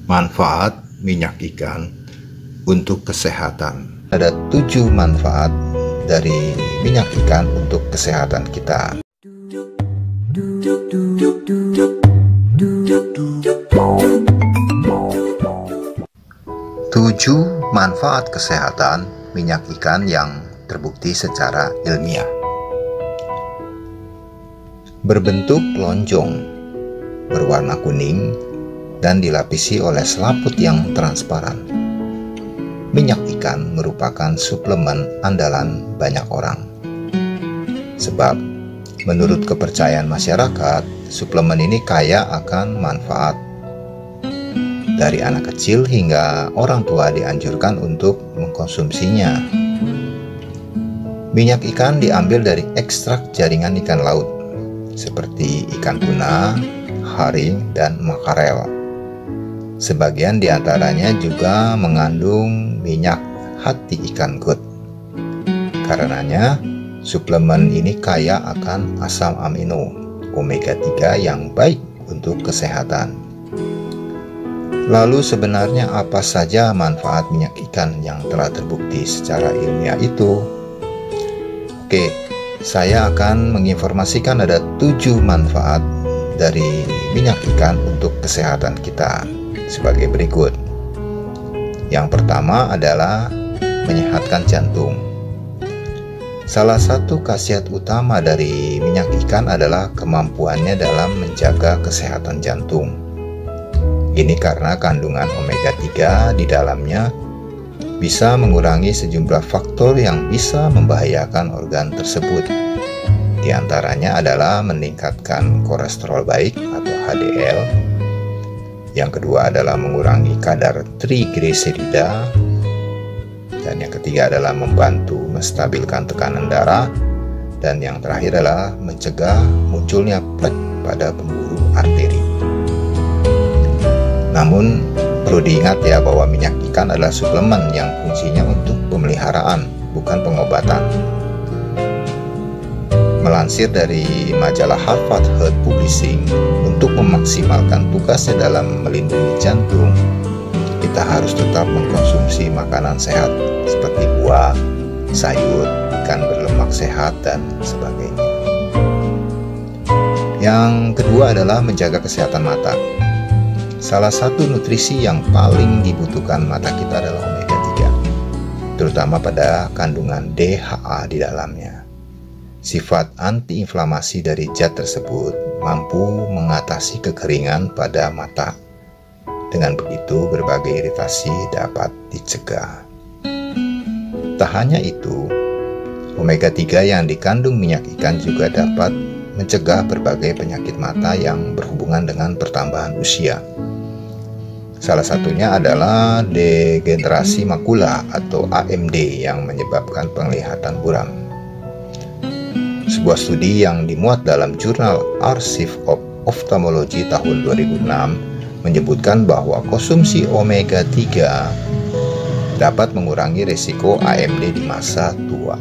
Manfaat minyak ikan untuk kesehatan. Ada 7 manfaat dari minyak ikan untuk kesehatan kita. 7 manfaat kesehatan minyak ikan yang terbukti secara ilmiah. Berbentuk lonjong, berwarna kuning, dan dilapisi oleh selaput yang transparan. Minyak ikan merupakan suplemen andalan banyak orang. Sebab, menurut kepercayaan masyarakat, suplemen ini kaya akan manfaat. Dari anak kecil hingga orang tua dianjurkan untuk mengkonsumsinya. Minyak ikan diambil dari ekstrak jaringan ikan laut, seperti ikan tuna, haring, dan makarel. Sebagian diantaranya juga mengandung minyak hati ikan gut. Karenanya, suplemen ini kaya akan asam amino omega 3 yang baik untuk kesehatan. Lalu sebenarnya apa saja manfaat minyak ikan yang telah terbukti secara ilmiah itu? Oke, saya akan menginformasikan ada 7 manfaat dari minyak ikan untuk kesehatan kita sebagai berikut. Yang pertama adalah menyehatkan jantung. Salah satu khasiat utama dari minyak ikan adalah kemampuannya dalam menjaga kesehatan jantung. Ini karena kandungan omega 3 di dalamnya bisa mengurangi sejumlah faktor yang bisa membahayakan organ tersebut. Di antaranya adalah meningkatkan kolesterol baik atau HDL. Yang kedua adalah mengurangi kadar trigliserida. Dan yang ketiga adalah membantu menstabilkan tekanan darah. Dan yang terakhir adalah mencegah munculnya plak pada pembuluh arteri. Namun perlu diingat ya bahwa minyak ikan adalah suplemen yang fungsinya untuk pemeliharaan, bukan pengobatan. Melansir dari majalah Harvard Heart Publishing, untuk memaksimalkan tugasnya dalam melindungi jantung, kita harus tetap mengkonsumsi makanan sehat seperti buah, sayur, ikan berlemak sehat, dan sebagainya. Yang kedua adalah menjaga kesehatan mata. Salah satu nutrisi yang paling dibutuhkan mata kita adalah omega 3, terutama pada kandungan DHA di dalamnya. Sifat antiinflamasi dari zat tersebut mampu mengatasi kekeringan pada mata. Dengan begitu, berbagai iritasi dapat dicegah. Tak hanya itu, omega 3 yang dikandung minyak ikan juga dapat mencegah berbagai penyakit mata yang berhubungan dengan pertambahan usia. Salah satunya adalah degenerasi makula atau AMD yang menyebabkan penglihatan buram. Sebuah studi yang dimuat dalam jurnal Archive of Ophthalmology tahun 2006 menyebutkan bahwa konsumsi omega 3 dapat mengurangi risiko AMD di masa tua.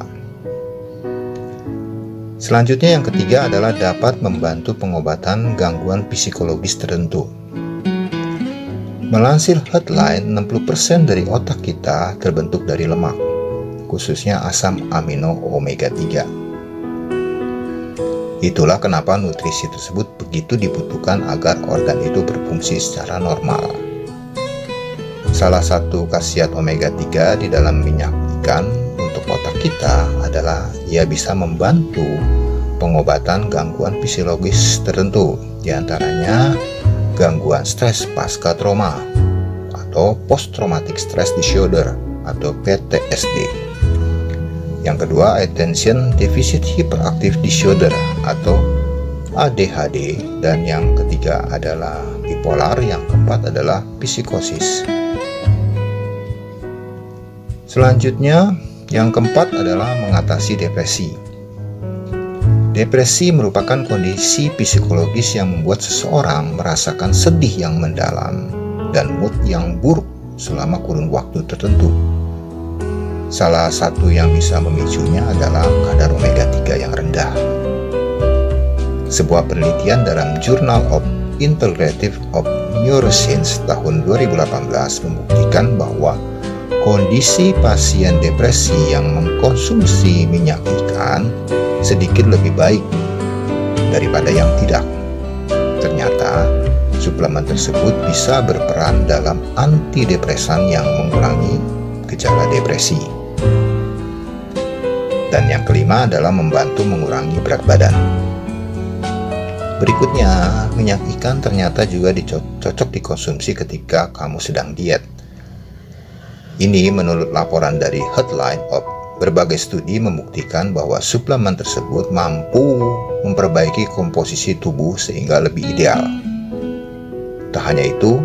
Selanjutnya yang ketiga adalah dapat membantu pengobatan gangguan psikologis tertentu. Melansir Headline, 60% dari otak kita terbentuk dari lemak, khususnya asam amino omega 3. Itulah kenapa nutrisi tersebut begitu dibutuhkan agar organ itu berfungsi secara normal. Salah satu khasiat omega 3 di dalam minyak ikan untuk otak kita adalah ia bisa membantu pengobatan gangguan fisiologis tertentu, diantaranya gangguan stres pasca trauma atau Post Traumatic Stress Disorder atau PTSD. Yang kedua, Attention Deficit Hyperactive Disorder atau ADHD, dan yang ketiga adalah bipolar, yang keempat adalah psikosis. Selanjutnya, yang keempat adalah mengatasi depresi. Depresi merupakan kondisi psikologis yang membuat seseorang merasakan sedih yang mendalam dan mood yang buruk selama kurun waktu tertentu. Salah satu yang bisa memicunya adalah kadar omega 3 yang rendah. Sebuah penelitian dalam Journal of Integrative of Neuroscience tahun 2018 membuktikan bahwa kondisi pasien depresi yang mengkonsumsi minyak ikan sedikit lebih baik daripada yang tidak. Ternyata suplemen tersebut bisa berperan dalam antidepresan yang mengurangi gejala depresi. Dan yang kelima adalah membantu mengurangi berat badan. Berikutnya, minyak ikan ternyata juga cocok dikonsumsi ketika kamu sedang diet. Ini menurut laporan dari Headline of berbagai studi membuktikan bahwa suplemen tersebut mampu memperbaiki komposisi tubuh sehingga lebih ideal. Tak hanya itu,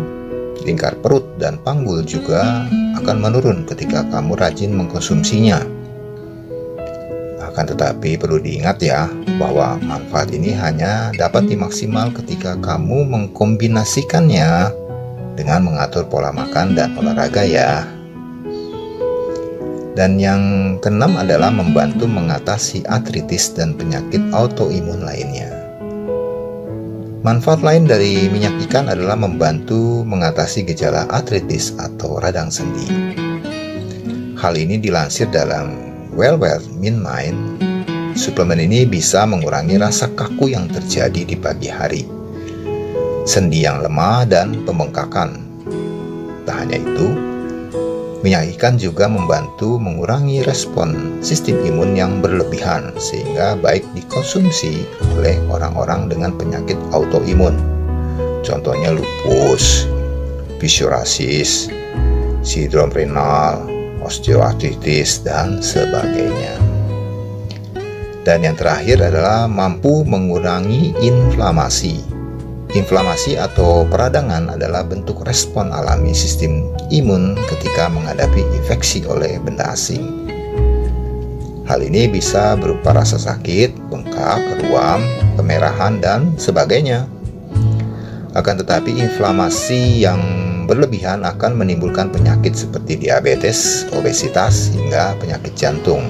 lingkar perut dan panggul juga akan menurun ketika kamu rajin mengkonsumsinya. Akan tetapi perlu diingat ya, bahwa manfaat ini hanya dapat dimaksimal ketika kamu mengkombinasikannya dengan mengatur pola makan dan olahraga ya. Dan yang keenam adalah membantu mengatasi artritis dan penyakit autoimun lainnya. Manfaat lain dari minyak ikan adalah membantu mengatasi gejala artritis atau radang sendi. Hal ini dilansir dalam Well-Mind. Suplemen ini bisa mengurangi rasa kaku yang terjadi di pagi hari, sendi yang lemah, dan pembengkakan. Tak hanya itu, minyak ikan juga membantu mengurangi respon sistem imun yang berlebihan sehingga baik dikonsumsi oleh orang-orang dengan penyakit autoimun. Contohnya lupus, psoriasis, sindrom renal, osteoartritis, dan sebagainya. Dan yang terakhir adalah mampu mengurangi inflamasi. Inflamasi atau peradangan adalah bentuk respon alami sistem imun ketika menghadapi infeksi oleh benda asing. Hal ini bisa berupa rasa sakit, bengkak, ruam, kemerahan, dan sebagainya. Akan tetapi inflamasi yang berlebihan akan menimbulkan penyakit seperti diabetes, obesitas, hingga penyakit jantung.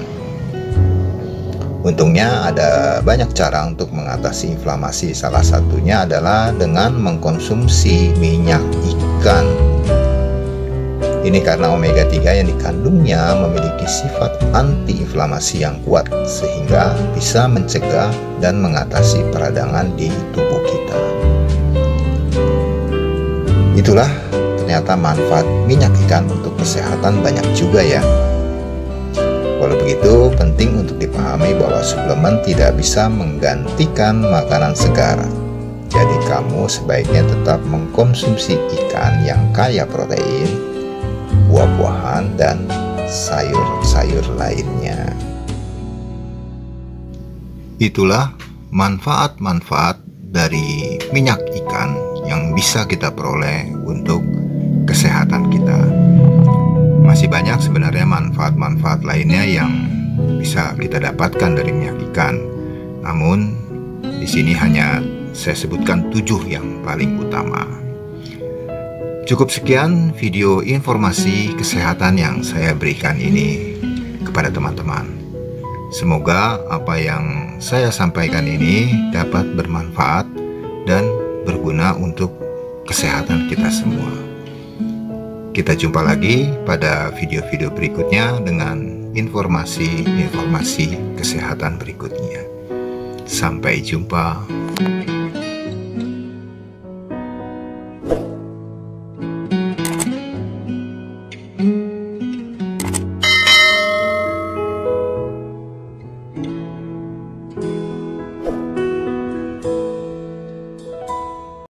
Untungnya ada banyak cara untuk mengatasi inflamasi. Salah satunya adalah dengan mengkonsumsi minyak ikan. Ini karena omega 3 yang dikandungnya memiliki sifat antiinflamasi yang kuat sehingga bisa mencegah dan mengatasi peradangan di tubuh kita. Itulah ternyata manfaat minyak ikan untuk kesehatan banyak juga ya. Walau begitu, penting untuk dipahami bahwa suplemen tidak bisa menggantikan makanan segar. Jadi kamu sebaiknya tetap mengkonsumsi ikan yang kaya protein, buah-buahan, dan sayur-sayur lainnya. Itulah manfaat-manfaat dari minyak ikan yang bisa kita peroleh untuk kesehatan kita. Masih banyak sebenarnya manfaat-manfaat lainnya yang bisa kita dapatkan dari minyak ikan. Namun di sini hanya saya sebutkan 7 yang paling utama. Cukup sekian video informasi kesehatan yang saya berikan ini kepada teman-teman. Semoga apa yang saya sampaikan ini dapat bermanfaat dan berguna untuk kesehatan kita semua. Kita jumpa lagi pada video-video berikutnya dengan informasi-informasi kesehatan berikutnya. Sampai jumpa.